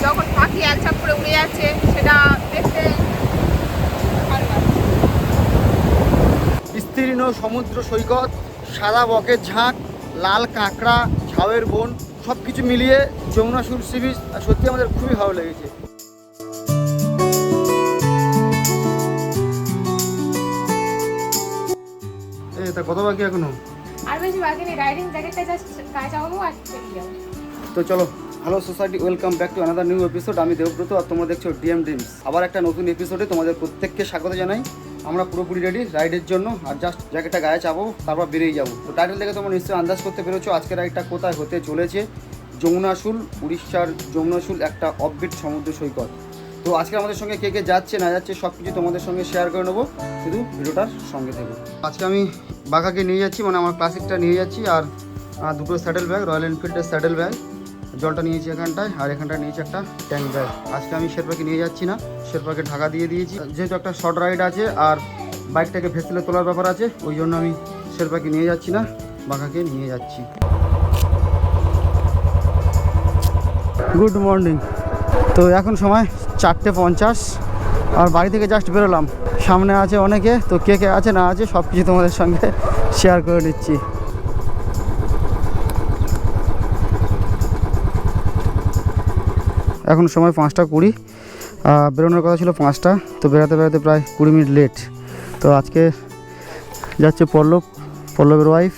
যখন পাখি একঝাপ করে উড়ে যাচ্ছে সেটা দেখতে ভালো লাগে। বিস্তীর্ণ সমুদ্র সৈকত, সাদা বকের ঝাঁক, লাল কাঁকড়া, ঝাউয়ের বন, সব কিছু মিলিয়ে যমুনা সুর সি বিচ সত্যি আমাদের খুবই ভালো লেগেছে। তা কত বাকি এখনো? আর বেশি বাকি নেই, রাইডিং জ্যাকেটটা জাস্ট গায়ে চাপাবো আর বেরিয়ে যাবো। তো চলো, hello society, welcome back to another new episode. আমি দেবব্রত আর তোমরা দেখছো ডিএম ড্রিমস। আবার একটা নতুন এপিসোডে তোমাদের প্রত্যেককে স্বাগত জানাই। আমরা পুরোপুরি রেডি রাইডের জন্য, আর জাস্ট জ্যাকেটটা গায়ে চাপো, তারপর বেরিয়ে যাবো। তো টাইটেল দেখে তোমরা নিশ্চয়ই আন্দাজ করতে পেরেছো আজকের রাইডটা কোথায় হতে চলেছে। যমুনাশুল, উড়িষ্যার যমুনাশুল একটা অফবিট সমুদ্র সৈকত। তো আজকে আমাদের সঙ্গে কে কে যাচ্ছে না যাচ্ছে সব কিছু তোমাদের সঙ্গে শেয়ার করে নেবো, শুধু ভিডিওটার সঙ্গে থেকো। আজকে আমি বাঘাকে নিয়ে যাচ্ছি, মানে আমার ক্লাসিকটা নিয়ে যাচ্ছি, আর দুটো স্যাডেল ব্যাগ, রয়্যাল এনফিল্ডের স্যাডেল ব্যাগ, জলটা নিয়েছি এখানটায়, আর এখানটায় নিয়েছি একটা ট্যাঙ্ক ব্যাগ। আজকে আমি শেরপাকে নিয়ে যাচ্ছি না, শেরপাকে ঢাকা দিয়ে দিয়েছি, যেহেতু একটা শর্ট রাইড আছে আর বাইকটাকে ভেসেলে তোলার ব্যাপার আছে, ওই জন্য আমি শেরপাকে নিয়ে যাচ্ছি না, বাঘাকে নিয়ে যাচ্ছি। Good morning. তো এখন সময় 4:50, আর বাড়ি থেকে জাস্ট বেরোলাম। সামনে আছে অনেকে, তো কে কে আছে না আছে সব কিছু তোমাদের সঙ্গে শেয়ার করে নিচ্ছি। এখন সময় 5:20, বেরোনোর কথা ছিল 5টা, তো বেরোতে বেরোতে প্রায় 20 মিনিট লেট। তো আজকে যাচ্ছে পল্লবের ওয়াইফ,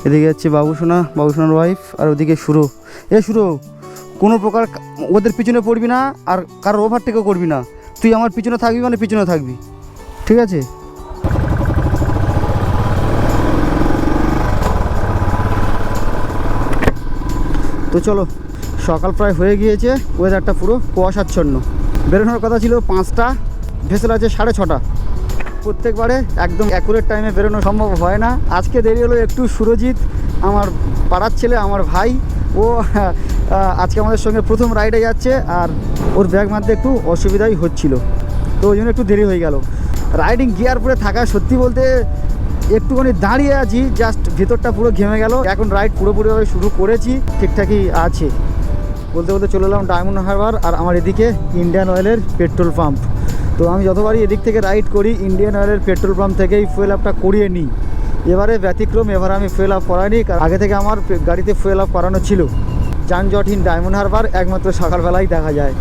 এদিকে যাচ্ছে বাবুসোনার ওয়াইফ, আর ওদিকে শুরু। শুরু, কোনো প্রকার ওদের পিছনে পড়বি না, আর কারোর ওভারটেকও করবি না। তুই আমার পিছনে থাকবি মানে পিছনে থাকবি, ঠিক আছে? তো চলো, সকাল প্রায় হয়ে গিয়েছে, ওয়েদারটা পুরো কুয়াশাচ্ছন্ন। বেরোনোর কথা ছিল 5টা, ভেসেল আছে 6:30। প্রত্যেকবারে একদম অ্যাকুরেট টাইমে বেরোনো সম্ভব হয় না। আজকে দেরি হলো একটু। সুরজিৎ, আমার পাড়ার ছেলে, আমার ভাই, ও আজকে আমাদের সঙ্গে প্রথম রাইডে যাচ্ছে, আর ওর ব্যাগ মারতে একটু অসুবিধাই হচ্ছিল, তো ওই জন্য একটু দেরি হয়ে গেল। রাইডিং গিয়ার পরে থাকা, সত্যি বলতে একটুখানি দাঁড়িয়ে আছি, জাস্ট ভেতরটা পুরো ঘেমে গেল। এখন রাইড পুরোপুরিভাবে শুরু করেছি, ঠিকঠাকই আছে। বলতে বলতে চলে এলাম ডায়মন্ড হারবার, আর আমার এদিকে ইন্ডিয়ান অয়েলের পেট্রোল পাম্প। তো আমি যতবারই এদিক থেকে রাইড করি, ইন্ডিয়ান অয়েলের পেট্রোল পাম্প থেকেই ফুয়েল আপটা করিয়ে নিই। এবারে ব্যতিক্রম, এবার আমি ফুয়েল আপ করাইনি, কারণ আগে থেকে আমার গাড়িতে ফুয়েল আপ করানো ছিল। যানজটহীন ডায়মন্ড হারবার একমাত্র সকালবেলাই দেখা যায়।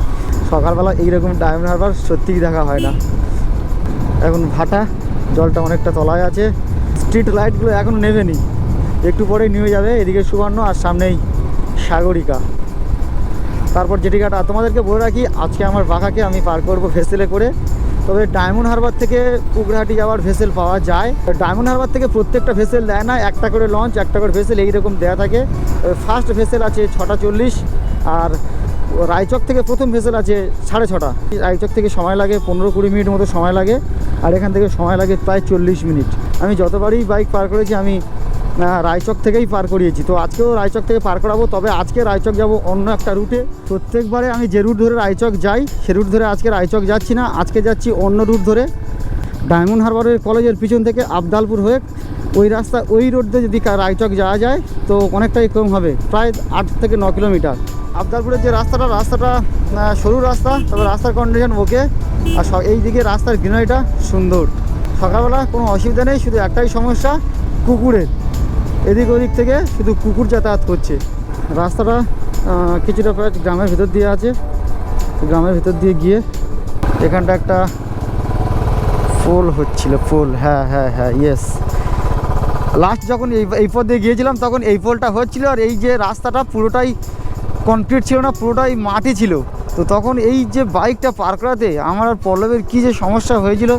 সকালবেলা এইরকম ডায়মন্ড হারবার সত্যিই দেখা হয় না। এখন ভাটা, জলটা অনেকটা তলায় আছে। স্ট্রিট লাইটগুলো এখন নেবেনি, একটু পরেই নিয়ে যাবে। এদিকে সুবর্ণ, আর সামনেই সাগরিকা, তারপর জেটিঘাটা। তোমাদেরকে বলে রাখি, আজকে আমার বাঘাকে আমি পার করবো ভেসেলে করে। তবে ডায়মন্ড হারবার থেকে কুকড়াহাটি যাওয়ার ভেসেল পাওয়া যায়। ডায়মন্ড হারবার থেকে প্রত্যেকটা ভেসেল দেয় না, একটা করে লঞ্চ, একটা করে ভেসেল এইরকম দেয়া থাকে। ফার্স্ট ভেসেল আছে 6:40, আর রায়চক থেকে প্রথম ভেসেল আছে 6:30। রায়চক থেকে সময় লাগে 15-20 মিনিট মতো সময় লাগে, আর এখান থেকে সময় লাগে প্রায় 40 মিনিট। আমি যতবারই বাইক পার করেছি আমি রায়চক থেকেই পার করিয়েছি, তো আজকেও রায়চক থেকে পার করাবো। তবে আজকে রায়চক যাব অন্য একটা রুটে। প্রত্যেকবারে আমি যে রুট ধরে রায়চক যাই, সে রুট ধরে আজকে রায়চক যাচ্ছি না, আজকে যাচ্ছি অন্য রুট ধরে। ডায়মন্ড হারবারের কলেজের পিছন থেকে আবদালপুর হয়ে ওই রাস্তা, ওই রোড দিয়ে যদি রায়চক যাওয়া যায় তো অনেকটাই কম হবে, প্রায় 8 থেকে 9 কিলোমিটার। আবদালপুরের যে রাস্তাটা সরু রাস্তা, তবে রাস্তার কন্ডিশন ওকে, আর এই দিকে রাস্তার গ্রিনারিটা সুন্দর। সকালবেলা কোনো অসুবিধা নেই, শুধু একটাই সমস্যা, কুকুরের। এদিক ওদিক থেকে শুধু কুকুর যাতায়াত করছে। রাস্তাটা কিছুটা প্রায় গ্রামের ভেতর দিয়ে আছে। গ্রামের ভেতর দিয়ে গিয়ে এখানটা একটা পোল হচ্ছিল, পোল, হ্যাঁ ইয়েস। লাস্ট যখন এই পথ দিয়ে গিয়েছিলাম তখন এই পোলটা হচ্ছিল, আর এই যে রাস্তাটা পুরোটাই কনক্রিট ছিল না, পুরোটাই মাটি ছিল। তো তখন এই যে বাইকটা পার করাতে আমার আর পল্লবের কী যে সমস্যা হয়েছিল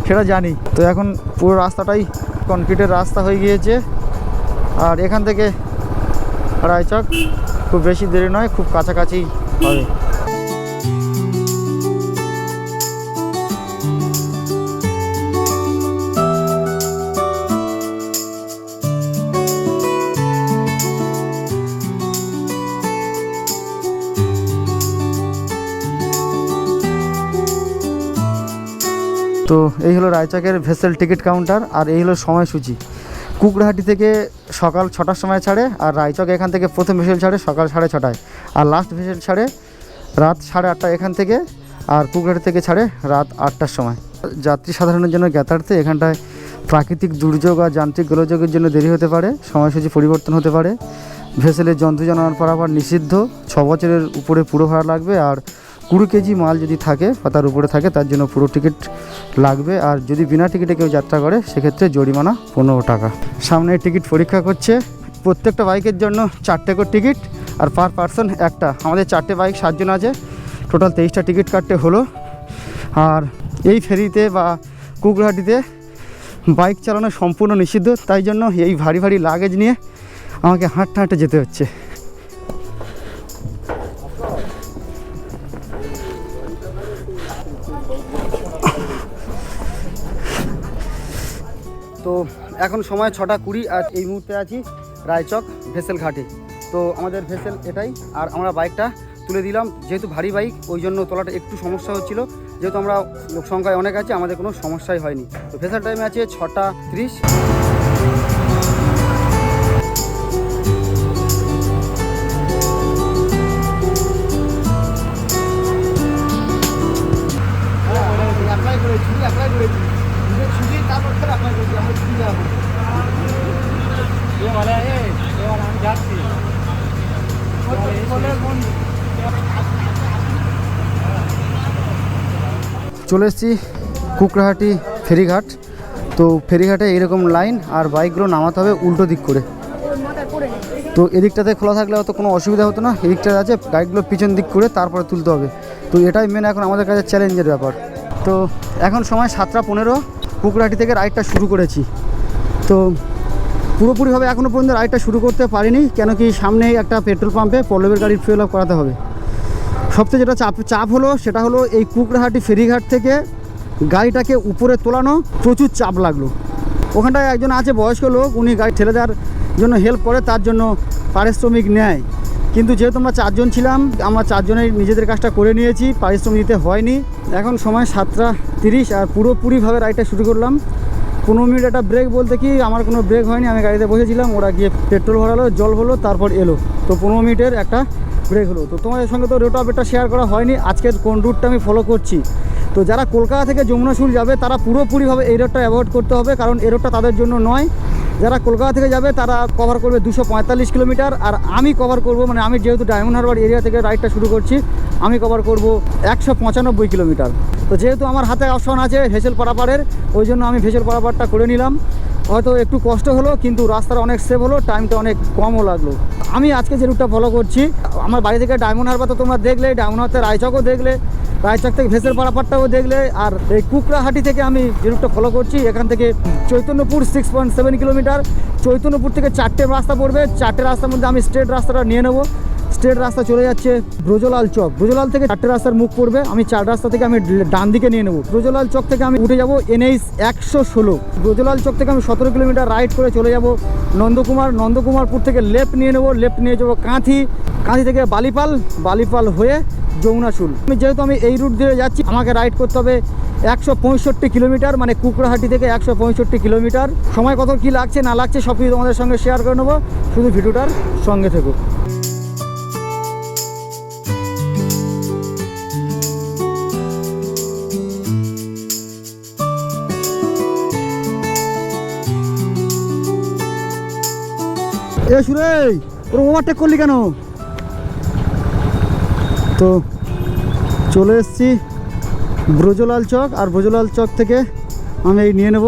সেটা জানি। তো এখন পুরো রাস্তাটাই কনক্রিটের রাস্তা হয়ে গিয়েছে, আর এখান থেকে রায়চক খুব বেশি দেরি নয়, খুব কাছাকাছি হবে। তো এই হলো রায়চকের ভেসেল টিকিট কাউন্টার, আর এই হলো সময়সূচি। কুকড়াহাটি থেকে সকাল 6টার সময় ছাড়ে, আর রায়চক এখান থেকে প্রথম ভেসেল ছাড়ে সকাল 6:30, আর লাস্ট ভেসেল ছাড়ে রাত 8:30 এখান থেকে, আর কুকরাহাটি থেকে ছাড়ে রাত 8টার সময়। যাত্রী সাধারণের জন্য জ্ঞাতার্থে এখানটায় প্রাকৃতিক দুর্যোগ আর যান্ত্রিক গোলযোগের জন্য দেরি হতে পারে, সময়সূচি পরিবর্তন হতে পারে। ভেসেলের জন্তু জানোয়ার পারাপার নিষিদ্ধ, 6 বছরের উপরে পুরো ভাড়া লাগবে, আর 20 কেজি মাল যদি থাকে বা তার উপরে থাকে তার জন্য পুরো টিকিট লাগবে। আর যদি বিনা টিকিটে কেউ যাত্রা করে সেক্ষেত্রে জরিমানা 15 টাকা। সামনে টিকিট পরীক্ষা করছে। প্রত্যেকটা বাইকের জন্য 4টে করে টিকিট, আর পার পার্সন একটা। আমাদের 4টে বাইক 7 জন আছে, টোটাল 23টা টিকিট কাটতে হলো। আর এই ফেরিতে বা কুকরাহাটিতে বাইক চালানো সম্পূর্ণ নিষিদ্ধ, তাই জন্য এই ভারী ভারী লাগেজ নিয়ে আমাকে হাঁটতে হাঁটতে যেতে হচ্ছে। তো এখন সময় 6টা 20, আর এই মুহূর্তে আছি রায়চক ভেসেল ঘাটে। তো আমাদের ভেসেল এটাই, আর আমরা বাইকটা তুলে দিলাম। যেহেতু ভারী বাইক ওই জন্য তোলাটা একটু সমস্যা হচ্ছিল, যেহেতু আমরা লোক সংখ্যায় অনেক আছে আমাদের কোনো সমস্যাই হয়নি। তো ভেসেল টাইমে আছে 6টা 30। অ্যাপ্লাই করেছি ছুটি, তারপর অ্যাপ্লাই করেছি, আমরা ছুটি যাবো। চলে এসেছি কুকরাহাটি ফেরিঘাট। তো ফেরিঘাটে এরকম লাইন, আর বাইকগুলো নামাতে হবে উল্টো দিক করে। তো এদিকটাতে খোলা থাকলে হয়তো কোনো অসুবিধা হতো না, এদিকটাতে আছে বাইকগুলো পিছন দিক করে তারপরে তুলতে হবে। তো এটাই মেন এখন আমাদের কাছে চ্যালেঞ্জের ব্যাপার। তো এখন সময় 7টা 15, কুকরাহাটি থেকে রাইডটা শুরু করেছি। তো পুরোপুরিভাবে এখনও পর্যন্ত রাইডটা শুরু করতে পারিনি, কেন কি সামনে একটা পেট্রোল পাম্পে পল্লবের গাড়ির ফুয়েল আপ করাতে হবে। সবচেয়ে যেটা চাপ হলো সেটা হলো এই কুকরাহাটি ফেরিঘাট থেকে গাড়িটাকে উপরে তোলানো, প্রচুর চাপ লাগলো। ওখানটায় একজন আছে বয়স্ক লোক, উনি গাড়ি ঠেলে দেওয়ার জন্য হেল্প করে, তার জন্য পারিশ্রমিক নেয়। কিন্তু যেহেতু আমরা 4 জন ছিলাম, আমরা 4 জনেই নিজেদের কাজটা করে নিয়েছি, পারিশ্রমিক দিতে হয়নি। এখন সময় 7টা 30, আর পুরোপুরিভাবে রাইডটা শুরু করলাম। 15 মিনিট একটা ব্রেক বলতে কি আমার কোনো ব্রেক হয়নি, আমি গাড়িতে বসেছিলাম, ওরা গিয়ে পেট্রোল ভরালো, জল হলো, তারপর এলো। তো 15 মিনিটের একটা ব্রেক হলো। তো তোমাদের সঙ্গে তো রুট আপডেটটা শেয়ার করা হয়নি, আজকের কোন রুটটা আমি ফলো করছি। তো যারা কলকাতা থেকে যমুনাশুল যাবে তারা পুরোপুরিভাবে এই রোডটা অ্যাভয়েড করতে হবে, কারণ এই রোডটা তাদের জন্য নয়। যারা কলকাতা থেকে যাবে তারা কভার করবে 245 কিলোমিটার, আর আমি কভার করব, মানে আমি যেহেতু ডায়মন্ড হারবার এরিয়া থেকে রাইডটা শুরু করছি, আমি কভার করব 195 কিলোমিটার। তো যেহেতু আমার হাতে অপশন আছে ভেসেল পারাপারের, ওই জন্য আমি ভেসেল পারাপারটা করে নিলাম। হয়তো একটু কষ্ট হলো, কিন্তু রাস্তাটা অনেক সেভ হলো, টাইমটা অনেক কমও লাগলো। আমি আজকে যে রুটটা ফলো করছি, আমার বাড়ি থেকে ডায়মন্ড হারবার তো তোমরা দেখলে, ডায়মন্ড হারবার রায়চকও দেখলে, রায়চক থেকে ভেসেল পারাপারটাও দেখলে। আর এই কুকরাহাটি থেকে আমি যে রুটটা ফলো করছি, এখান থেকে চৈতন্যপুর 6.7 কিলোমিটার। চৈতন্যপুর থেকে 4টে রাস্তা পড়বে, 4টে রাস্তার মধ্যে আমি স্ট্রেট রাস্তাটা নিয়ে নেবো। স্ট্রেট রাস্তা চলে যাচ্ছে ব্রজলাল চক, ব্রজলাল থেকে 4টে রাস্তার মুখ পড়বে, আমি 4 রাস্তা থেকে আমি ডান দিকে নিয়ে নেবো। ব্রজলাল চক থেকে আমি উঠে যাব NH 116। ব্রজলাল চক থেকে আমি 17 কিলোমিটার রাইড করে চলে যাব নন্দকুমার। নন্দকুমারপুর থেকে লেফট নিয়ে নেবো, লেফট নিয়ে যাবো কাঁথি, কাঁথি থেকে বালিপাল, বালিপাল হয়ে যমুনাশুল। যেহেতু আমি এই রুট দিয়ে যাচ্ছি, আমাকে রাইড করতে হবে 165 কিলোমিটার, মানে কুকরাহাটি থেকে 165 কিলোমিটার। সময় কত কী লাগছে না লাগছে সব কিছু তোমাদের সঙ্গে শেয়ার করে নেবো, শুধু ভিডিওটার সঙ্গে থেকো। এ সুরে ওর ওভারটেক করলি কেন? তো চলে এসেছি ব্রজলাল চক, আর ব্রজলাল চক থেকে আমি এই নিয়ে নেব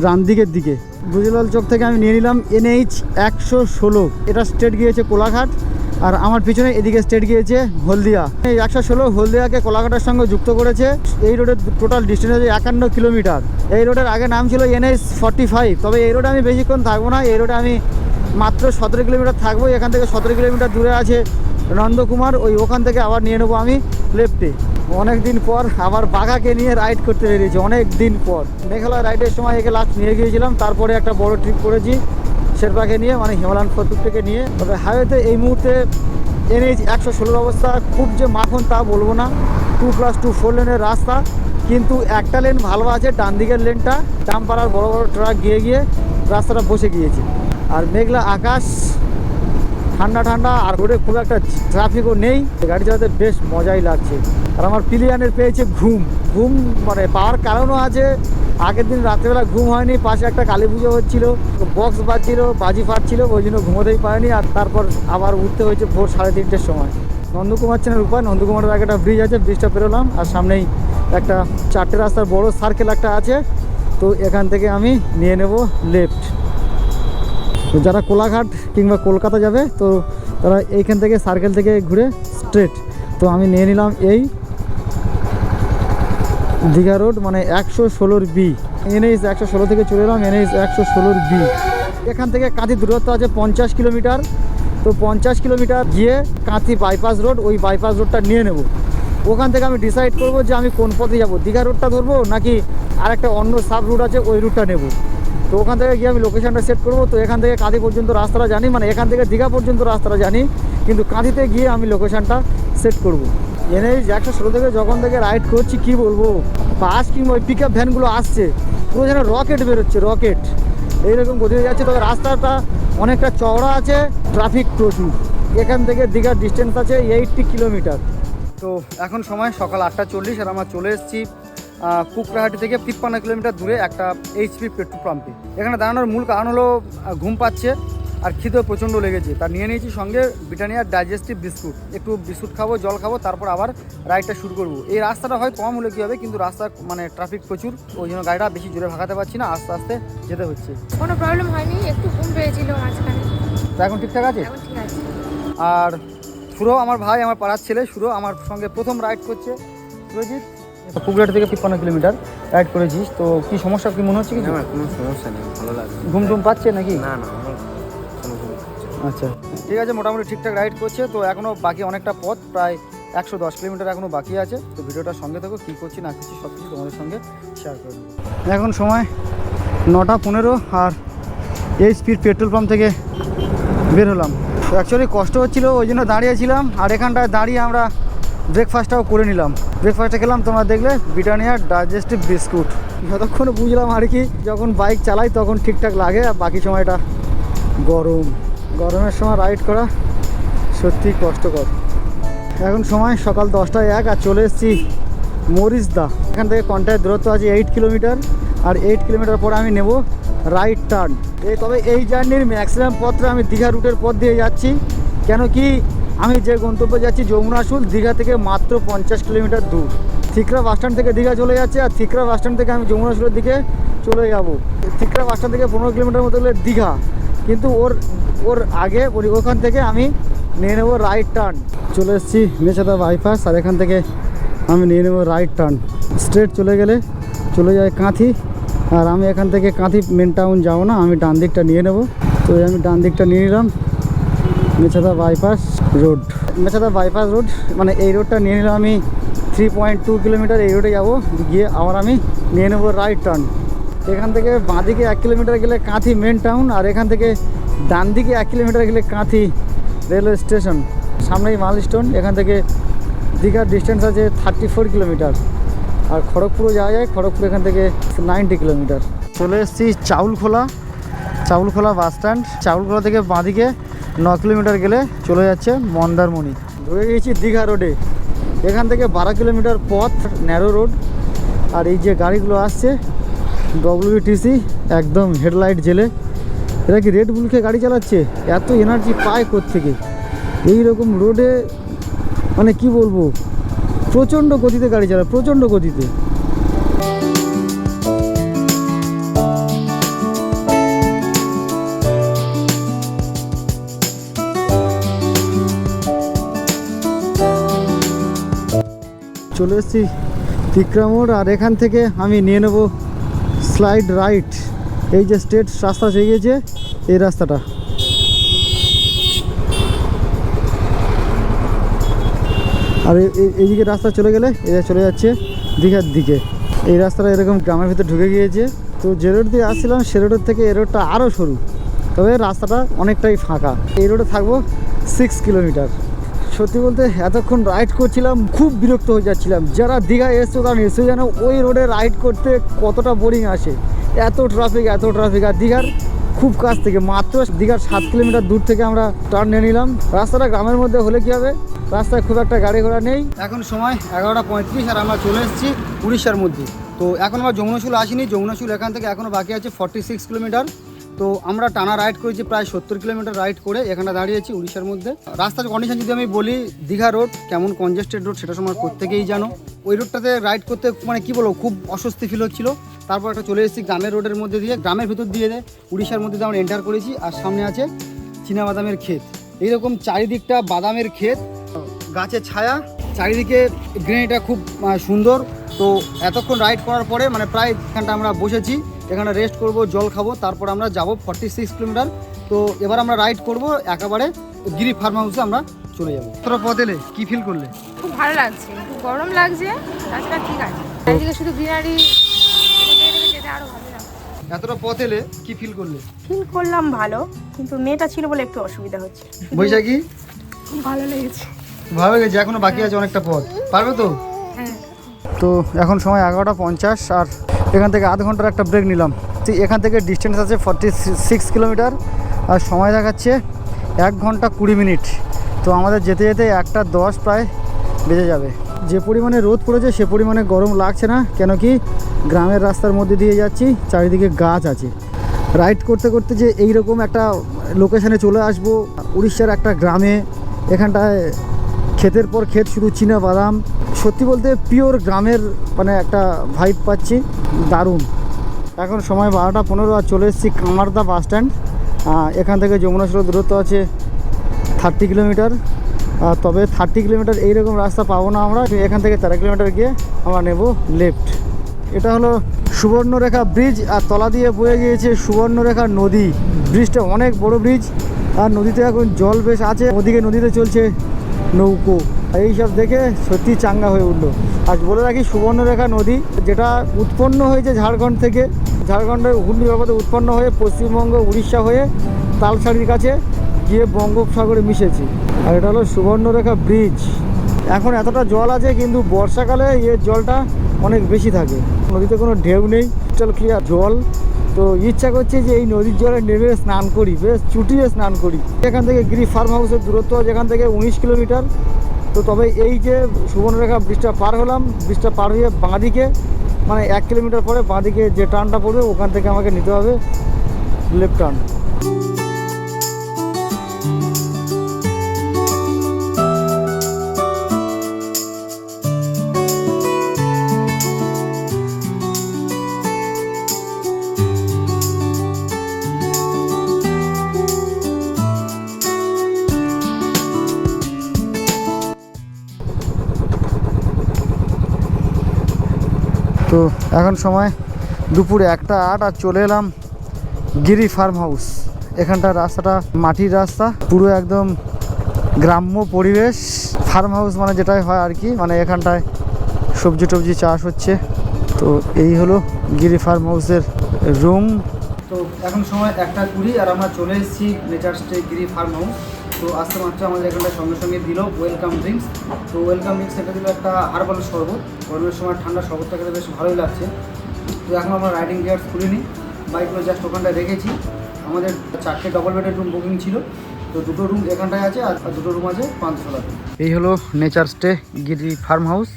ডান দিকের দিকে। ব্রজলাল চক থেকে আমি নিয়ে নিলাম NH 116, এটা স্ট্রেট গিয়েছে কোলাঘাট, আর আমার পিছনে এদিকে স্ট্রেট গিয়েছে হলদিয়া। এই 116 হলদিয়াকে কোলাঘাটের সঙ্গে যুক্ত করেছে। এই রোডের টোটাল ডিস্টেন্স আছে 51 কিলোমিটার। এই রোডের আগে নাম ছিল NH 45, তবে এই রোডে আমি বেশিক্ষণ থাকবো না, এই রোডে আমি মাত্র 17 কিলোমিটার থাকবো। এখান থেকে 17 কিলোমিটার দূরে আছে নন্দকুমার, ওখান থেকে আবার নিয়ে নেবো আমি লেফটে। অনেক দিন পর আবার বাঘাকে নিয়ে রাইড করতে বেরিয়েছি, অনেক দিন পর। মেঘালয় রাইডের সময় একে লাস্ট নিয়ে গিয়েছিলাম, তারপরে একটা বড় ট্রিপ করেছি শেরপাকে নিয়ে, মানে হিমালয়ান 42 থেকে নিয়ে। তবে হাইওয়েতে এই মুহূর্তে NH 116 অবস্থা খুব যে মাখন তা বলবো না, 2+2 4 লেনের রাস্তা, কিন্তু একটা লেন ভালো আছে, ডান দিকের লেনটা ডাম্পার বড় বড় ট্রাক গিয়ে গিয়ে রাস্তাটা বসে গিয়েছে। আর মেঘলা আকাশ, ঠান্ডা ঠান্ডা, আর রোডে খুব একটা ট্রাফিকও নেই, গাড়ি চালাতে বেশ মজাই লাগছে। আর আমার পিলিয়ানের পেয়েছে ঘুম। ঘুম মানে পাওয়ার কারণও আছে, আগের দিন রাত্রেবেলা ঘুম হয়নি, পাশে একটা কালী পুজো হচ্ছিল, বক্স বাজছিল, বাজি ফাটছিল, ওই জন্য ঘুমোতেই পারেনি। আর তারপর আবার উঠতে হয়েছে ভোর 3:30-টের সময়। নন্দকুমার চ্যানেল উপায়, নন্দকুমারের আগে একটা ব্রিজ আছে, ব্রিজটা পেরোলাম, আর সামনেই একটা 4টে রাস্তার বড় সার্কেল একটা আছে। তো এখান থেকে আমি নিয়ে নেব লেফট। তো যারা কোলাঘাট কিংবা কলকাতা যাবে তো তারা এইখান থেকে সার্কেল থেকে ঘুরে স্ট্রেট। তো আমি নিয়ে নিলাম এই দীঘা রোড, মানে 116 বি। NH 116 থেকে চলে এলাম NH 116 বি। এখান থেকে কাঁথি দূরত্ব আছে 50 কিলোমিটার। তো 50 কিলোমিটার গিয়ে কাঁথি বাইপাস রোড, ওই বাইপাস রোডটা নিয়ে নেব। ওখান থেকে আমি ডিসাইড করব যে আমি কোন পথে যাব, দীঘা রোডটা ধরবো নাকি আরেকটা অন্য সাব রুট আছে ওই রুটটা নেব। তো ওখান থেকে গিয়ে আমি লোকেশানটা সেট করব। তো এখান থেকে কাঁথি পর্যন্ত রাস্তাটা জানি, মানে এখান থেকে দীঘা পর্যন্ত রাস্তাটা জানি, কিন্তু কাঁথিতে গিয়ে আমি লোকেশানটা সেট করব। NH 116 থেকে যখন থেকে রাইড করছি কি বলবো, বাস কিংবা ওই পিক আপ ভ্যানগুলো আসছে, পুরো যেন রকেট বেরোচ্ছে, রকেট এইরকম গতিতে যাচ্ছে। তবে রাস্তাটা অনেকটা চওড়া আছে, ট্রাফিক প্রচুর। এখান থেকে দীঘার ডিস্টেন্স আছে 80 কিলোমিটার। তো এখন সময় সকাল 8:40, আর আমরা চলে এসেছি কুকরাহাটি থেকে 53 কিলোমিটার দূরে একটা HP পেট্রোল পাম্পে। এখানে দাঁড়ানোর মূল কারণ হলো ঘুম পাচ্ছে আর খিদেও প্রচণ্ড লেগেছে। তার নিয়ে নিয়েছি সঙ্গে ব্রিটানিয়ার ডাইজেস্টিভ বিস্কুট। একটু বিস্কুট খাবো, জল খাবো, তারপর আবার রাইডটা শুরু করবো। এই রাস্তাটা হয় কম হলে কী হবে, কিন্তু রাস্তা মানে ট্রাফিক প্রচুর, ওই জন্য গাড়িটা বেশি জোরে ভাগাতে পারছি না, আস্তে আস্তে যেতে হচ্ছে। কোনো প্রবলেম হয়নি, একটু ঘুম পেয়েছিল মাঝখানে, তো এখন ঠিকঠাক আছে। এখন ঠিক আছে। আর সুরো আমার ভাই, আমার পাড়ার ছেলে সুরো, আমার সঙ্গে প্রথম রাইড করছে। সুরজিৎ, কুকরাহাটি থেকে 53 কিলোমিটার রাইড করেছিস, তো কি সমস্যা, কি মনে হচ্ছে? কিছু আমার কোনো সমস্যা নেই, ভালো লাগে। ঘুম টুম পাচ্ছে নাকি? না না, আমার কোনো সমস্যা নেই। আচ্ছা ঠিক আছে, মোটামুটি ঠিকঠাক রাইড করছে। তো এখনও বাকি অনেকটা পথ, প্রায় 110 কিলোমিটার এখনও বাকি আছে। তো ভিডিওটার সঙ্গে থাকো, কী করছি না করছি সব কিছু তোমাদের সঙ্গে শেয়ার করে দেবো। এখন সময় 9:15, আর এই স্পিড পেট্রোল পাম্প থেকে বের হলাম। অ্যাকচুয়ালি কষ্ট হচ্ছিলো, ওই জন্য দাঁড়িয়েছিলাম। আর এখানটায় দাঁড়িয়ে আমরা ব্রেকফাস্টটাও করে নিলাম। ব্রেকফাস্টে খেলাম, তোমরা দেখলে, ব্রিটানিয়ার ডাইজেস্টিভ বিস্কুট। যতক্ষণ বুঝলাম আর কি, যখন বাইক চালাই তখন ঠিকঠাক লাগে, আর বাকি সময়টা গরমের সময় রাইড করা সত্যি কষ্টকর। এখন সময় সকাল 10:01, আর চলে এসেছি মরিচদা। এখান থেকে কন্টাক্টের দূরত্ব আছে 8 কিলোমিটার, আর 8 কিলোমিটার পরে আমি নেব রাইট টার্ন। তবে এই জার্নির ম্যাক্সিমাম পথটা আমি দীঘা রুটের পথ দিয়ে যাচ্ছি, কেন কি আমি যে গন্তব্যে যাচ্ছি যমুনাশুল, দীঘা থেকে মাত্র 50 কিলোমিটার দূর। থিকরা বাসস্ট্যান্ড থেকে দীঘা চলে যাচ্ছে, আর থিকরা বাসস্ট্যান্ড থেকে আমি যমুনাশুলের দিকে চলে যাব। থিকরা বাসস্ট্যান্ড থেকে 15 কিলোমিটার মতো হলে দীঘা, কিন্তু ওর আগে ওখান থেকে আমি নিয়ে নেব রাইট টার্ন। চলে এসেছি মেছাদা বাইপাস, আর এখান থেকে আমি নিয়ে নেব রাইট টার্ন। স্ট্রেট চলে গেলে চলে যায় কাঁথি, আর আমি এখান থেকে কাঁথি মেন টাউন যাবো না, আমি ডান দিকটা নিয়ে নেব। তো আমি ডান দিকটা নিয়ে নিলাম, Mecheda bypass road. Mecheda bypass road মানে এই রোডটা নিয়ে নিলাম আমি 3.2 কিলোমিটার। এই রোডে যাবো, গিয়ে আবার আমি নিয়ে নেবো রাইট টার্ন। এখান থেকে বাঁদিকে 1 কিলোমিটার গেলে কাঁথি মেন টাউন, আর এখান থেকে ডান দিকে 1 কিলোমিটার গেলে কাঁথি রেলওয়ে স্টেশন। সামনেই মাইলস্টোন। এখান থেকে দীঘার ডিস্টেন্স আছে 34 কিলোমিটার, আর খড়গপুরও যাওয়া যায়। খড়গপুর এখান থেকে 90 কিলোমিটার। চলে এসেছি চাউলখোলা বাস স্ট্যান্ড। চাউলখোলা থেকে বাঁদিকে 9 কিলোমিটার গেলে চলে যাচ্ছে মন্দারমণি। ঢুকে গিয়েছি দীঘা রোডে। এখান থেকে 12 কিলোমিটার পথ, ন্যারো রোড। আর এই যে গাড়িগুলো আসছে WTC, একদম হেডলাইট জেলে। এরা কি রেড বুল খেয়ে গাড়ি চালাচ্ছে? এত এনার্জি পায় কোত্থেকে? এইরকম রোডে মানে কি বলবো, প্রচণ্ড গতিতে গাড়ি চালায়, প্রচণ্ড গতিতে। চলে এসেছি তিকরা মোড়, আর এখান থেকে আমি নিয়ে নেব স্লাইড রাইট। এই যে স্ট্রেট রাস্তা চলে গিয়েছে, এই রাস্তাটা। আর এইদিকে রাস্তা চলে গেলে এটা চলে যাচ্ছে দীঘার দিকে। এই রাস্তাটা এরকম গ্রামের ভিতরে ঢুকে গিয়েছে। তো যে রোড দিয়ে আসছিলাম সে রোডের থেকে এই রোডটা আরও সরু, তবে রাস্তাটা অনেকটাই ফাঁকা। এই রোডে থাকবো 6 কিলোমিটার। সত্যি বলতে এতক্ষণ রাইড করছিলাম, খুব বিরক্ত হয়ে যাচ্ছিলাম। যারা দীঘায় এসছো তারা নিশ্চয়ই জানো ওই রোডে রাইড করতে কতটা বোরিং আসে। এত ট্রাফিক। আর দীঘার খুব কাছ থেকে, মাত্র দীঘার 7 কিলোমিটার দূর থেকে আমরা টার্ন নিয়ে নিলাম। রাস্তাটা গ্রামের মধ্যে হলে কি হবে, রাস্তায় খুব একটা গাড়ি ঘোড়া নেই। এখন সময় 11:35 আর আমরা চলে এসেছি উড়িষ্যার মধ্যে। তো এখন আমরা যমুনাচুল আসিনি, যমুনাচুল এখান থেকে এখনও বাকি আছে 46 কিলোমিটার। তো আমরা টানা রাইড করেছি প্রায় 70 কিলোমিটার রাইড করে এখানে দাঁড়িয়েছি উড়িষ্যার মধ্যে। রাস্তার কন্ডিশন যদি আমি বলি, দীঘা রোড কেমন কনজেস্টেড রোড সেটা সময় প্রত্যেকেই জানো। ওই রোডটাতে রাইড করতে মানে কি বলবো, খুব অস্বস্তি ফিল হচ্ছিল। তারপর একটা চলে এসেছি গ্রামের রোডের মধ্যে দিয়ে, গ্রামের ভিতর দিয়ে উড়িষ্যার মধ্যে দিয়ে আমরা এন্টার করেছি। আর সামনে আছে চীনাবাদামের ক্ষেত, এইরকম চারিদিকটা বাদামের ক্ষেত, গাছের ছায়া, চারিদিকে গ্রিনারিটা খুব সুন্দর। তো এতক্ষণ রাইড করার পরে মানে প্রায় এখানটা আমরা বসেছি, এখানে রেস্ট করব, জল খাবো, তারপর আমরা যাব 46 কিলোমিটার। তো এবার আমরা রাইড করব একেবারে গিরি ফার্ম হাউসে আমরা চলে যাবো। তোরা পথ এলে কি ফিল করলে? খুব ভালো লাগছে, খুব গরম লাগছে, তাছাড়া ঠিক আছে। এদিকে শুধু গ্রিনারি, যেতে আরো ভালো লাগছে। এতটা পথ এলে কি ফিল করলে? ফিল করলাম ভালো, কিন্তু মেয়েটা ছিল বলে একটু অসুবিধা হচ্ছে। বৈশাখী খুব ভালো লেগেছে। ভালো লেগেছে, এখনো বাকি আছে অনেকটা পথ, পারবে তো? হ্যাঁ। তো এখন সময় 11:50 আর এখান থেকে আধ ঘন্টার একটা ব্রেক নিলাম। এখান থেকে ডিস্টেন্স আছে 46 কিলোমিটার আর সময় দেখাচ্ছে 1 ঘন্টা 20 মিনিট। তো আমাদের যেতে যেতে 1:10 প্রায় বেজে যাবে। যে পরিমাণে রোদ পড়েছে সে পরিমাণে গরম লাগছে না, কেন কি গ্রামের রাস্তার মধ্যে দিয়ে যাচ্ছি, চারিদিকে গাছ আছে। রাইড করতে করতে যে এইরকম একটা লোকেশানে চলে আসবো, উড়িষ্যার একটা গ্রামে, এখানটায় ক্ষেতের পর ক্ষেত, শুধু চীনা বাদাম, সত্যি বলতে পিওর গ্রামের মানে একটা ভাইব পাচ্ছি, দারুণ। এখন সময় 12:15 আর চলে এসেছি কামারদা বাস স্ট্যান্ড। এখান থেকে যমুনাচলের দূরত্ব আছে 30 কিলোমিটার। তবে 30 কিলোমিটার এইরকম রাস্তা পাবো না আমরা, এখান থেকে 13 কিলোমিটার গিয়ে আমরা নেব লেফট। এটা হলো সুবর্ণরেখা ব্রিজ, আর তলা দিয়ে বয়ে গিয়েছে সুবর্ণরেখা নদী। ব্রিজটা অনেক বড় ব্রিজ, আর নদীতে এখন জল বেশ আছে, ওদিকে নদীতে চলছে নৌকো। এইসব দেখে সত্যি চাঙ্গা হয়ে উঠলো। আজ বলে রাখি, সুবর্ণরেখা নদী যেটা উৎপন্ন হয়েছে ঝাড়খণ্ড থেকে, ঝাড়খণ্ডের হুগলি জলপথে উৎপন্ন হয়ে পশ্চিমবঙ্গ উড়িষ্যা হয়ে তালসারির কাছে গিয়ে বঙ্গোপসাগরে মিশেছে। আর এটা হলো সুবর্ণরেখা ব্রিজ। এখন এতটা জল আছে, কিন্তু বর্ষাকালে এর জলটা অনেক বেশি থাকে, নদীতে কোনো ঢেউ নেই, ক্রিস্টাল ক্লিয়ার জল। তো ইচ্ছা করছে যে এই নদীর জলে নেমে স্নান করি, বেশ চুটিয়ে স্নান করি। এখান থেকে গিরি ফার্ম হাউসের দূরত্ব যেখান থেকে 19 কিলোমিটার। তো তবে এই যে সুবর্ণরেখা ব্রিজটা পার হলাম, ব্রিজটা পার হয়ে বাঁদিকে মানে 1 কিলোমিটার পরে বাঁদিকে যে টার্নটা পড়বে, ওখান থেকে আমাকে নিতে হবে লেফট টার্ন। তো এখন সময় দুপুর 1:08 আর চলে এলাম গিরি ফার্ম হাউস। এখানটার রাস্তাটা মাটির রাস্তা, পুরো একদম গ্রাম্য পরিবেশ। ফার্ম হাউস মানে যেটাই হয় আর কি, মানে এখানটায় সবজি টবজি চাষ হচ্ছে। তো এই হলো গিরি ফার্ম হাউসের রুম। তো এখন সময় 1:20 আর আমরা চলে এসেছি নেচার স্টে গিরি ফার্ম হাউস। তো আসতে মাত্র আমাদের এখানটায় সঙ্গে সঙ্গে দিল ওয়েলকাম ড্রিঙ্কস। তো ওয়েলকাম ড্রিঙ্কস এটা দিল একটা হার্বাল শরবত, গরমের সময় ঠান্ডা শরবতটা খেতে বেশ ভালোই লাগছে। তো এখন আমরা রাইডিং গিয়ার্স খুলিনি, বাইকগুলো জাস্ট ওখানটায় রেখেছি। আমাদের 4টে ডবল বেডের রুম বুকিং ছিল, তো 2টো রুম এখানটায় আছে আর 2টো রুম আছে পান্থশালাতে। এই হলো নেচার স্টে গিরি ফার্ম হাউস।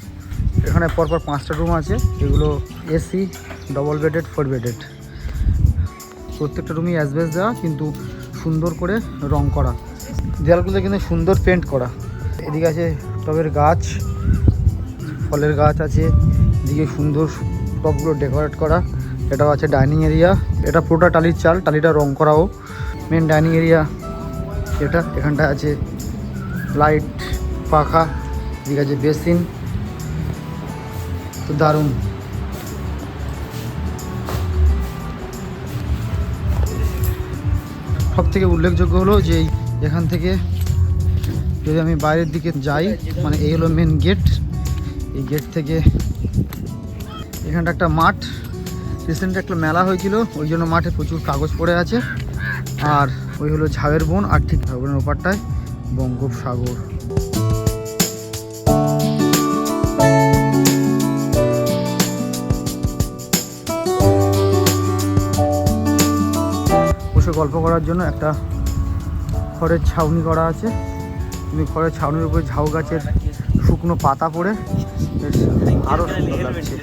এখানে পরপর 5টা রুম আছে, এগুলো এসি, ডবল বেডেড, 4 বেডেড। প্রত্যেকটা রুমই অ্যাসবেস্ট দেওয়া, কিন্তু সুন্দর করে রং করা, দেয়ালগুলো কিন্তু সুন্দর পেন্ট করা। এদিকে আছে টবের গাছ, ফলের গাছ আছে, এদিকে সুন্দর টবগুলো ডেকোরেট করা। এটাও আছে ডাইনিং এরিয়া, এটা পুরোটা টালির চাল, টালিটা রং করাও। মেন ডাইনিং এরিয়া এটা, এখানটা আছে লাইট, পাখা, এদিকে আছে বেসিন। তো দারুণ। সব থেকে উল্লেখযোগ্য হলো যে এখান থেকে যদি আমি বাইরের দিকে যাই, মানে এই হলো মেন গেট। এই গেট থেকে এখানটা একটা মাঠ, রিসেন্টলি একটা মেলা হয়েছিল, ওই জন্য মাঠে প্রচুর কাগজ পড়ে আছে। আর ওই হলো ঝাউয়ের বন, আর ঠিক ঝাউয়ের বনের ওপারটায় বঙ্গোপসাগর। গল্প করার জন্য একটা খড়ের ছাউনি করা আছে। কিন্তু খড়ের ছাউনির উপরে ঝাউ গাছের শুকনো পাতা পড়ে বেশ আরও সুন্দর লাগছে।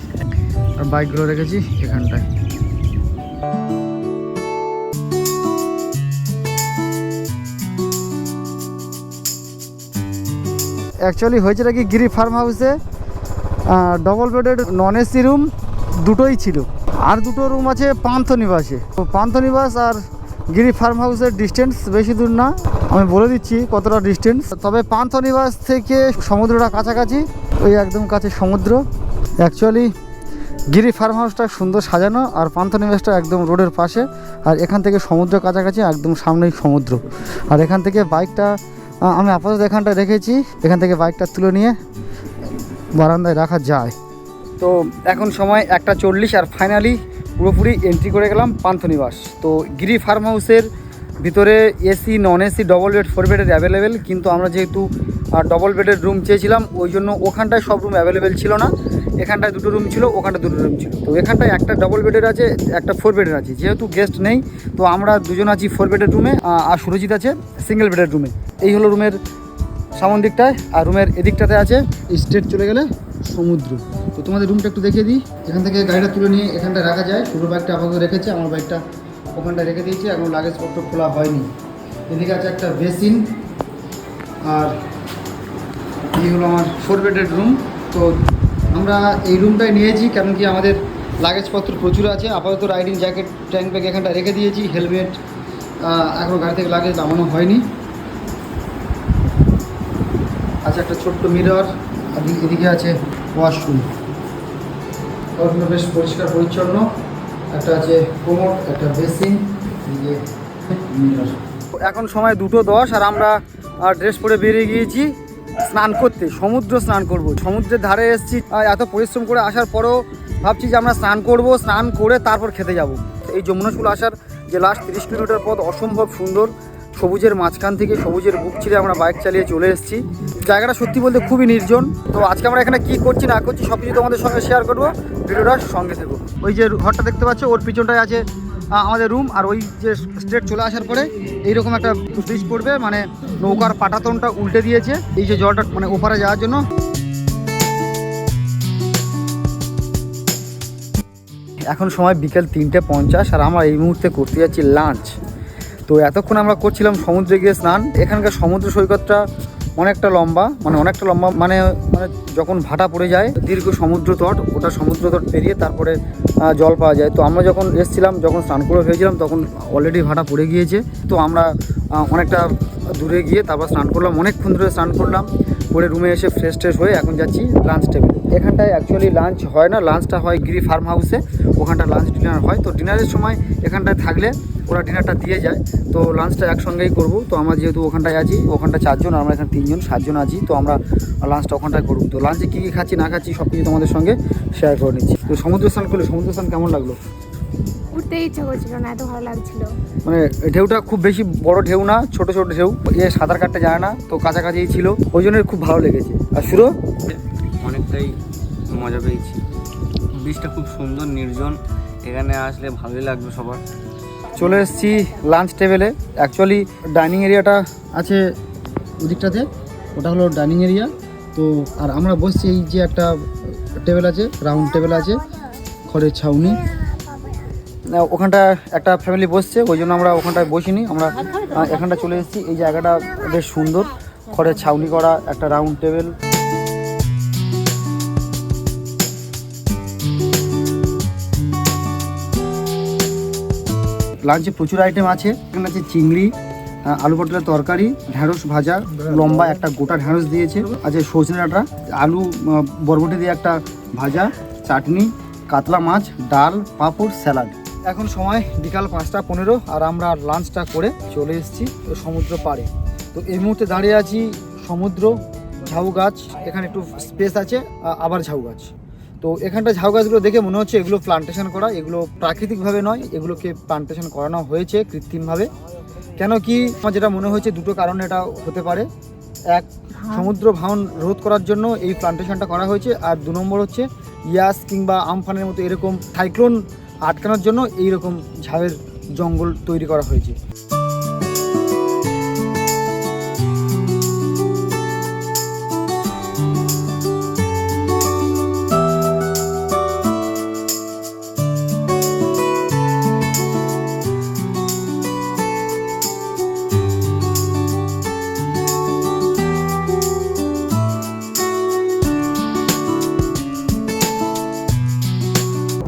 আর বাইকগুলো রেখেছি এখানটায়। অ্যাকচুয়ালি হয়েছে নাকি গিরি ফার্ম হাউসে ডবল বেডের নন এসি রুম দুটোই ছিল, আর দুটো রুম আছে পান্থনিবাসে। তো পান্থনিবাস আর গিরি ফার্ম হাউসের ডিস্টেন্স বেশি দূর না, আমি বলে দিচ্ছি কতটা ডিস্টেন্স। তবে পান্থনিবাস থেকে সমুদ্রটা কাছাকাছি, ওই একদম কাছে সমুদ্র। অ্যাকচুয়ালি গিরি ফার্ম হাউসটা সুন্দর সাজানো, আর পান্থনিবাসটা একদম রোডের পাশে, আর এখান থেকে সমুদ্র কাছাকাছি, একদম সামনেই সমুদ্র। আর এখান থেকে বাইকটা আমি আপাতত এখানটা রেখেছি, এখান থেকে বাইকটা তুলে নিয়ে বারান্দায় রাখা যায়। তো এখন সময় 1:40, আর ফাইনালি পুরোপুরি এন্ট্রি করে গেলাম পান্থনিবাস। তো গিরি ফার্ম হাউসের ভিতরে AC, non AC, double bed, 4 বেডের অ্যাভেলেবেল। কিন্তু আমরা যেহেতু ডবল বেডের রুম চেয়েছিলাম, ওই জন্য ওখানটায় সব রুম অ্যাভেলেবেল ছিল না। এখানটায় 2টো রুম ছিল, ওখানটায় 2টো রুম ছিল। তো এখানটায় একটা ডবল বেডের আছে, একটা 4 বেডের আছে। যেহেতু গেস্ট নেই, তো আমরা দুজন আছি 4 বেডের রুমে, আর সুরজিৎ আছে সিঙ্গেল বেডের রুমে। এই হলো রুমের সামন দিকটায়। আর রুমের এদিকটাতে আছে স্ট্রেট চলে গেলে সমুদ্র। তো তোমাদের রুমটা একটু দেখিয়ে দিই। এখান থেকে গাড়িটা তুলে নিয়ে এখানটায় রাখা যায়। পুরো বাইকটা আপাতত রেখেছে, আমার বাইকটা ওখানটায় রেখে দিয়েছি, এখন লাগেজপত্র খোলা হয়নি। এদিকে আছে একটা বেসিন, আর এই হলো আমার 4 বেডের রুম। তো আমরা এই রুমটাই নিয়েছি, কেন কি আমাদের লাগেজপত্র প্রচুর আছে। আপাতত রাইডিং জ্যাকেট, ট্যাঙ্ক ব্যাগ এখানটা রেখে দিয়েছি, হেলমেট এখনও গাড়ি থেকে লাগেজ নামানো হয়নি। আছে একটা ছোট্ট মিরর, আর এদিকে আছে ওয়াশরুম। ওয়াশরুমটা বেশ পরিষ্কার পরিচ্ছন্ন। একটা আছে কোমোড, একটা বেসিন, এদিকে মিরর। এখন সময় 2:10, আর আমরা ড্রেস পরে বেরিয়ে গিয়েছি স্নান করতে। সমুদ্র স্নান করব। সমুদ্রের ধারে এসেছি, এত পরিশ্রম করে আসার পরেও ভাবছি যে আমরা স্নান করব, স্নান করে তারপর খেতে যাব। এই যমুনাচুল আসার যে লাস্ট 30 কিলোমিটার পথ অসম্ভব সুন্দর। সবুজের মাঝখান থেকে সবুজের বুক ছিঁড়ে আমরা বাইক চালিয়ে চলে এসেছি। জায়গাটা সত্যি বলতে খুবই নির্জন। তো আজকে আমরা এখানে কী করছি না করছি সব কিছু তোমাদের সঙ্গে শেয়ার করবো, ভিডিওটার সঙ্গে থেকো। ওই যে ঘরটা দেখতে পাচ্ছ, ওর পিছনটায় আছে আমাদের রুম। আর ওই যে স্ট্রেট চলে আসার পরে এইরকম একটা ব্রিজ পড়বে, মানে নৌকার পাটাতনটা উল্টে দিয়েছে এই যে জলটা মানে ওপারে যাওয়ার জন্য। এখন সময় বিকেল 3:50, আর আমরা এই মুহূর্তে করতে যাচ্ছি লাঞ্চ। তো এতক্ষণ আমরা করছিলাম সমুদ্রে গিয়ে স্নান। এখানকার সমুদ্র সৈকতটা অনেকটা লম্বা, মানে যখন ভাটা পড়ে যায় দীর্ঘ সমুদ্র তট, ওটা সমুদ্র তট পেরিয়ে তারপরে জল পাওয়া যায়। তো আমরা যখন এসেছিলাম, যখন স্নান করে ভেবেছিলাম, তখন অলরেডি ভাটা পড়ে গিয়েছে। তো আমরা অনেকটা দূরে গিয়ে তারপর স্নান করলাম, অনেকক্ষণ ধরে স্নান করলাম করে রুমে এসে ফ্রেশ হয়ে এখন যাচ্ছি লাঞ্চ টেবিলে। এখানটায় অ্যাকচুয়ালি লাঞ্চ হয় না, লাঞ্চটা হয় গিরি ফার্ম হাউসে, ওখানটা লাঞ্চ ডিনার হয়। তো ডিনারের সময় এখানটায় থাকলে ওরা ডিনারটা দিয়ে যায়। তো লাঞ্চটা একসঙ্গেই করব। তো আমরা যেহেতু ওখানটায় আছি, ওখানটা 4 জন, আমরা এখানে 3 জন, 7 জন আছি। তো আমরা লাঞ্চটা ওখানটায় করব। তো লাঞ্চে কী কী খাচ্ছি না খাচ্ছি সব কিছু তোমাদের সঙ্গে শেয়ার করে নিচ্ছি। তো সমুদ্র স্নান করলে সমুদ্র স্নান কেমন লাগলো? উঠতে ইচ্ছা করছিল না, এত ভালো লাগছিল। মানে ঢেউটা খুব বেশি বড় ঢেউ না, ছোট ছোট ঢেউ। সাঁতার কাটতে যায় না, তো কাছাকাছিই ছিল, ওই জন্য খুব ভালো লেগেছে। আর শুরু অনেকটাই মজা পেয়েছি। বীজটা খুব সুন্দর, নির্জন, এখানে আসলে ভালোই লাগবে সবার। চলে এসেছি লাঞ্চ টেবিলে। অ্যাকচুয়ালি ডাইনিং এরিয়াটা আছে ওদিকটাতে, ওটা হলো ডাইনিং এরিয়া। তো আর আমরা বসছি এই যে একটা টেবিল আছে, রাউন্ড টেবিল আছে, খড়ের ছাউনি। ওখানটা একটা ফ্যামিলি বসছে, ওই জন্য আমরা ওখানটায় বসিনি, আমরা এখানটা চলে এসেছি। এই জায়গাটা বেশ সুন্দর, খড়ের ছাউনি করা একটা রাউন্ড টেবিল। লাঞ্চে প্রচুর আইটেম আছে। এখানে আছে চিংড়ি, আলু পটলের তরকারি, ঢ্যাঁড়স ভাজা, লম্বা একটা গোটা ঢ্যাঁড়স দিয়েছে, আছে সজনে ডাঁটা, আলু বরবটি দিয়ে একটা ভাজা, চাটনি, কাতলা মাছ, ডাল, পাঁপড়, স্যালাড। এখন সময় বিকাল 5:15, আর আমরা লাঞ্চটা করে চলে এসেছি সমুদ্র পাড়ে। তো এই মুহূর্তে দাঁড়িয়ে আছি সমুদ্র, ঝাউ গাছ, এখানে একটু স্পেস আছে, আবার ঝাউ গাছ। তো এখানটা ঝাউ গাছগুলো দেখে মনে হচ্ছে এগুলো প্লান্টেশন করা, এগুলো প্রাকৃতিকভাবে নয়, এগুলোকে প্লান্টেশন করানো হয়েছে কৃত্রিমভাবে। কেন কি আমার যেটা মনে হয়েছে, দুটো কারণে এটা হতে পারে। এক, সমুদ্র ভাঙন রোধ করার জন্য এই প্লান্টেশনটা করা হয়েছে, আর 2 নম্বর হচ্ছে ইয়াস কিংবা আমফানের মতো এরকম সাইক্লোন আটকানোর জন্য এইরকম ঝাউয়ের জঙ্গল তৈরি করা হয়েছে।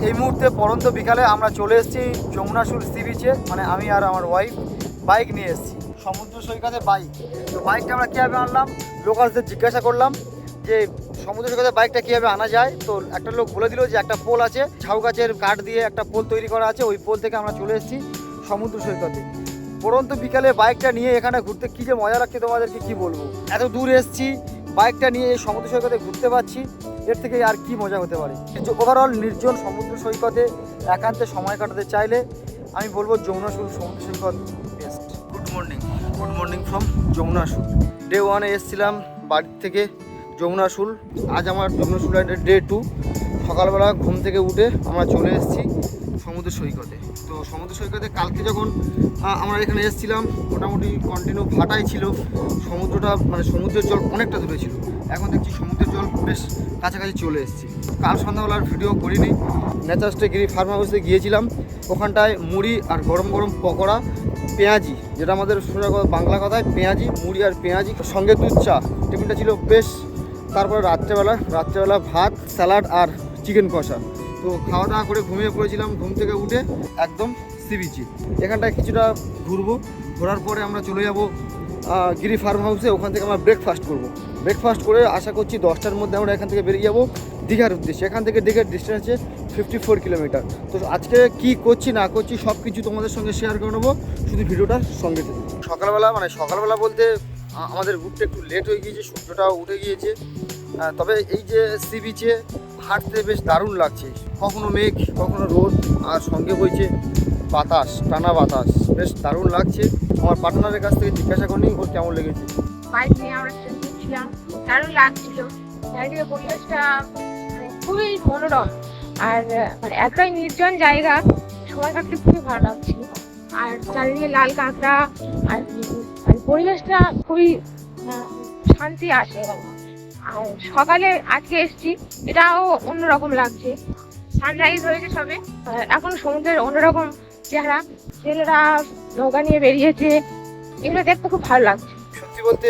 এই মুহূর্তে পরন্ত বিকালে আমরা চলে এসেছি যমুনাশুল সি বিচে, মানে আমি আর আমার ওয়াইফ বাইক নিয়ে এসেছি সমুদ্র সৈকতে বাইক। তো বাইকটা আমরা কীভাবে আনলাম, লোকালসদের জিজ্ঞাসা করলাম যে সমুদ্র সৈকতে বাইকটা কীভাবে আনা যায়। তো একটা লোক বলে দিল যে একটা পোল আছে, ঝাউ গাছের কাঠ দিয়ে একটা পোল তৈরি করা আছে, ওই পোল থেকে আমরা চলে এসেছি সমুদ্র সৈকতে। পরন্ত বিকালে বাইকটা নিয়ে এখানে ঘুরতে কী যে মজা লাগছে তোমাদেরকে কী বলবো। এত দূর এসেছি বাইকটা নিয়ে এই সমুদ্র সৈকতে ঘুরতে পারছি, এর থেকে আর কি মজা হতে পারে। ওভারঅল নির্জন সমুদ্র সৈকতে একান্তে সময় কাটাতে চাইলে আমি বলবো যমুনাশুল সমুদ্র সৈকত best. Good morning from Jamunashul. Day 1-এ এসেছিলাম বাড়ির থেকে যমুনাশুল, আজ আমার যমুনাশুল ডে 2। সকালবেলা ঘুম থেকে উঠে আমরা চলে এসেছি সমুদ্র সৈকতে। তো সমুদ্র সৈকতে কালকে যখন আমরা এখানে এসেছিলাম মোটামুটি কন্টিনিউ ভাটাই ছিল, সমুদ্রটা মানে সমুদ্রের জল অনেকটা দূরে ছিল। এখন দেখছি সমুদ্রের জল বেশ কাছাকাছি চলে এসেছি। কাল সন্ধ্যাবেলার ভিডিও করিনি, নেচারস্টে গিরি ফার্ম হাউসে গিয়েছিলাম, ওখানটায় মুড়ি আর গরম গরম পকোড়া, পেঁয়াজি, যেটা আমাদের সোজা বাংলা কথায় পেঁয়াজি, মুড়ি আর পেঁয়াজি, সঙ্গে দুধ চা, টিফিনটা ছিল বেশ। তারপরে রাত্রেবেলা ভাত, স্যালাড আর চিকেন কষা। তো খাওয়া দাওয়া করে ঘুমিয়ে পড়েছিলাম, ঘুম থেকে উঠে একদম সি বিচে। এখানটায় কিছুটা ঘোরার পরে আমরা চলে যাব গিরি ফার্ম হাউসে, ওখান থেকে আমরা ব্রেকফাস্ট করে আশা করছি 10টার মধ্যে আমরা এখান থেকে বেরিয়ে যাব দীঘার উদ্দেশ্যে। এখান থেকে দীঘার ডিস্টেন্স আছে 54 কিলোমিটার। তো আজকে কি করছি না করছি সব কিছু তোমাদের সঙ্গে শেয়ার করে নেবো, শুধু ভিডিওটার সঙ্গে থেকে। সকালবেলা বলতে আমাদের রুটটা একটু লেট হয়ে গিয়েছে, সূর্যটাও উঠে গিয়েছে। তবে এই যে সি বিচে হাঁটতে বেশ দারুণ লাগছে, কখনো মেঘ কখনো রোদ আর সঙ্গে বইছে বাতাস, টানা বাতাস, বেশ দারুণ লাগছে। আমার পার্টনারের কাছ থেকে জিজ্ঞাসা করিনি ওর কেমন লেগেছে। বাইক নিয়ে আমরা ঘুরছিলাম, দারুণ লাগছিল। চারিদিকে পরিবেশটা খুবই মনোরম, আর মানে এতটাই নির্জন জায়গা, সময় কাটতে খুবই ভালো লাগছিল। আর চারিদিকে লাল কাঁকড়া, আর পরিবেশটা খুবই শান্তি আসে। আর সকালে আজকে এসছি, এটাও অন্যরকম লাগছে। সানরাইজ হয়েছে সবে, এখন সমুদ্রের অন্যরকম চেহারা, ছেলেরা নৌকা নিয়ে বেরিয়েছে, এগুলো দেখতে খুব ভালো লাগছে। সত্যি বলতে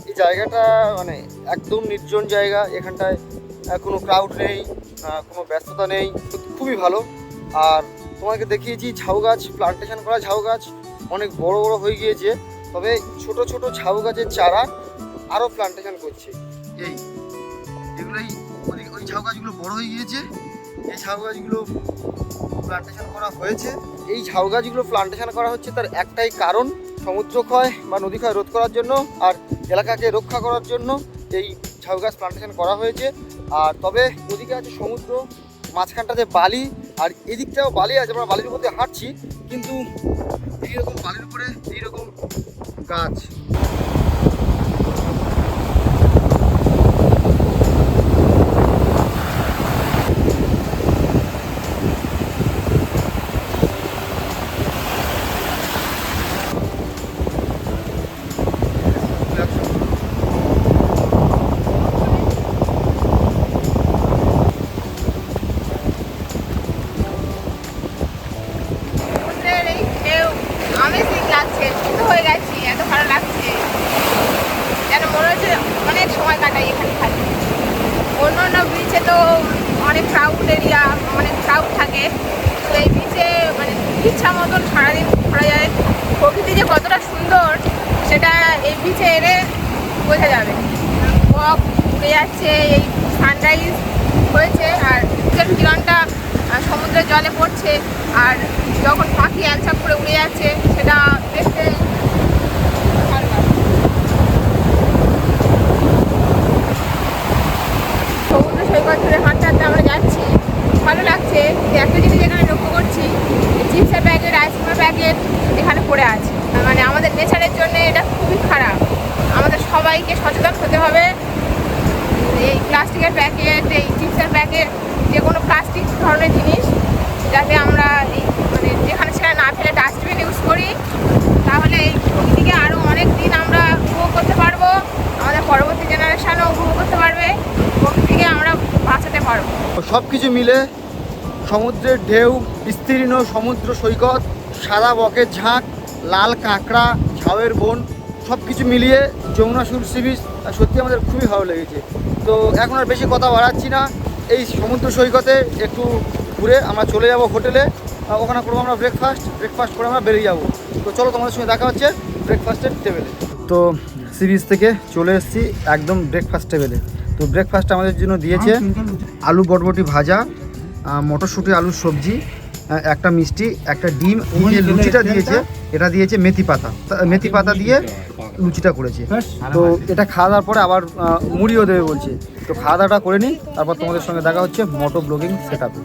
এই জায়গাটা মানে একদম নির্জন জায়গা, এখানটায় কোনো ক্রাউড নেই, কোনো ব্যস্ততা নেই, খুবই ভালো। আর তোমাকে দেখিয়েছি ঝাউ গাছ, প্লান্টেশন করা ঝাউ গাছ অনেক বড় বড় হয়ে গিয়েছে, তবে ছোট ছোট ঝাউ গাছের চারা আরও প্লান্টেশন করছে। ওই ঝাউ গাছগুলো বড় হয়ে গিয়েছে, এই ঝাউ গাছগুলো প্লান্টেশন করা হয়েছে। এই ঝাউ গাছগুলো প্লান্টেশন করা হচ্ছে তার একটাই কারণ, সমুদ্র ক্ষয় বা নদী ক্ষয় রোধ করার জন্য আর এলাকাকে রক্ষা করার জন্য এই ঝাউ গাছ প্লান্টেশন করা হয়েছে। আর তবে ওদিকে আছে সমুদ্র, মাঝখানটাতে বালি, আর এদিকটাও বালি আছে, আমরা বালির উপর দিয়ে হাঁটছি, কিন্তু এইরকম বালির উপরে এইরকম গাছ। অন্যান্য বিচে তো অনেক ক্রাউড এরিয়া, অনেক ক্রাউড থাকে, তো এই বিচে মানে ইচ্ছা মতন সারাদিন ঘোরা যায়। প্রকৃতি যে কতটা সুন্দর সেটা এই বিচে এলে বোঝা যাবে। বক উড়ে যাচ্ছে, এই সানরাইজ হয়েছে, আর সূর্যের কিরণটা সমুদ্রের জলে পড়ছে, আর যখন পাখি একঝাঁক করে উড়ে যাচ্ছে সেটা দেখতে ভালো লাগে। সমুদ্র সৈকত ধরে হাঁটতে হাঁটতে আমরা যাচ্ছি, ভালো লাগছে। একটা জিনিস এখানে লক্ষ্য করছি, চিপসের প্যাকেট, আইসক্রিমের প্যাকেট এখানে পড়ে আছে, মানে আমাদের নেচারের জন্য এটা খুবই খারাপ। আমাদের সবাইকে সচেতন হতে হবে। এই প্লাস্টিকের প্যাকেট, এই চিপসের প্যাকেট, যে কোনো প্লাস্টিক ধরনের জিনিস যাতে আমরা এই মানে যেখানে সেখানে না ফেলে ডাস্টবিন যেতে পারো। সব কিছু মিলে সমুদ্রের ঢেউ, বিস্তীর্ণ সমুদ্র সৈকত, সাদা বকের ঝাঁক, লাল কাঁকড়া, ঝাউয়ের বন, সব কিছু মিলিয়ে যমুনা সুর সি বিচ সত্যি আমাদের খুবই ভালো লেগেছে। তো এখন আর বেশি কথা বাড়াচ্ছি না, এই সমুদ্র সৈকতে একটু ঘুরে আমরা চলে যাব হোটেলে, ওখানে করবো আমরা ব্রেকফাস্ট করে আমরা বেরিয়ে যাবো। তো চলো তোমাদের সঙ্গে দেখা হচ্ছে ব্রেকফাস্টের টেবিলে। তো সি বিচ থেকে চলে এসেছি একদম ব্রেকফাস্ট টেবিলে। তো ব্রেকফাস্ট আমাদের জন্য দিয়েছে আলু বটবটি ভাজা, মটরশুঁটি আলুর সবজি, একটা মিষ্টি, একটা ডিম। এই যে লুচিটা দিয়েছে এটা দিয়েছে মেথি পাতা দিয়ে লুচিটা করেছে। তো এটা খাওয়া দাওয়ার পরে আবার মুড়িও দেবে বলছে। তো খাওয়া দাওয়াটা করে নিই, তারপর তোমাদের সঙ্গে দেখা হচ্ছে মোটো ব্লগিং সেট আপে।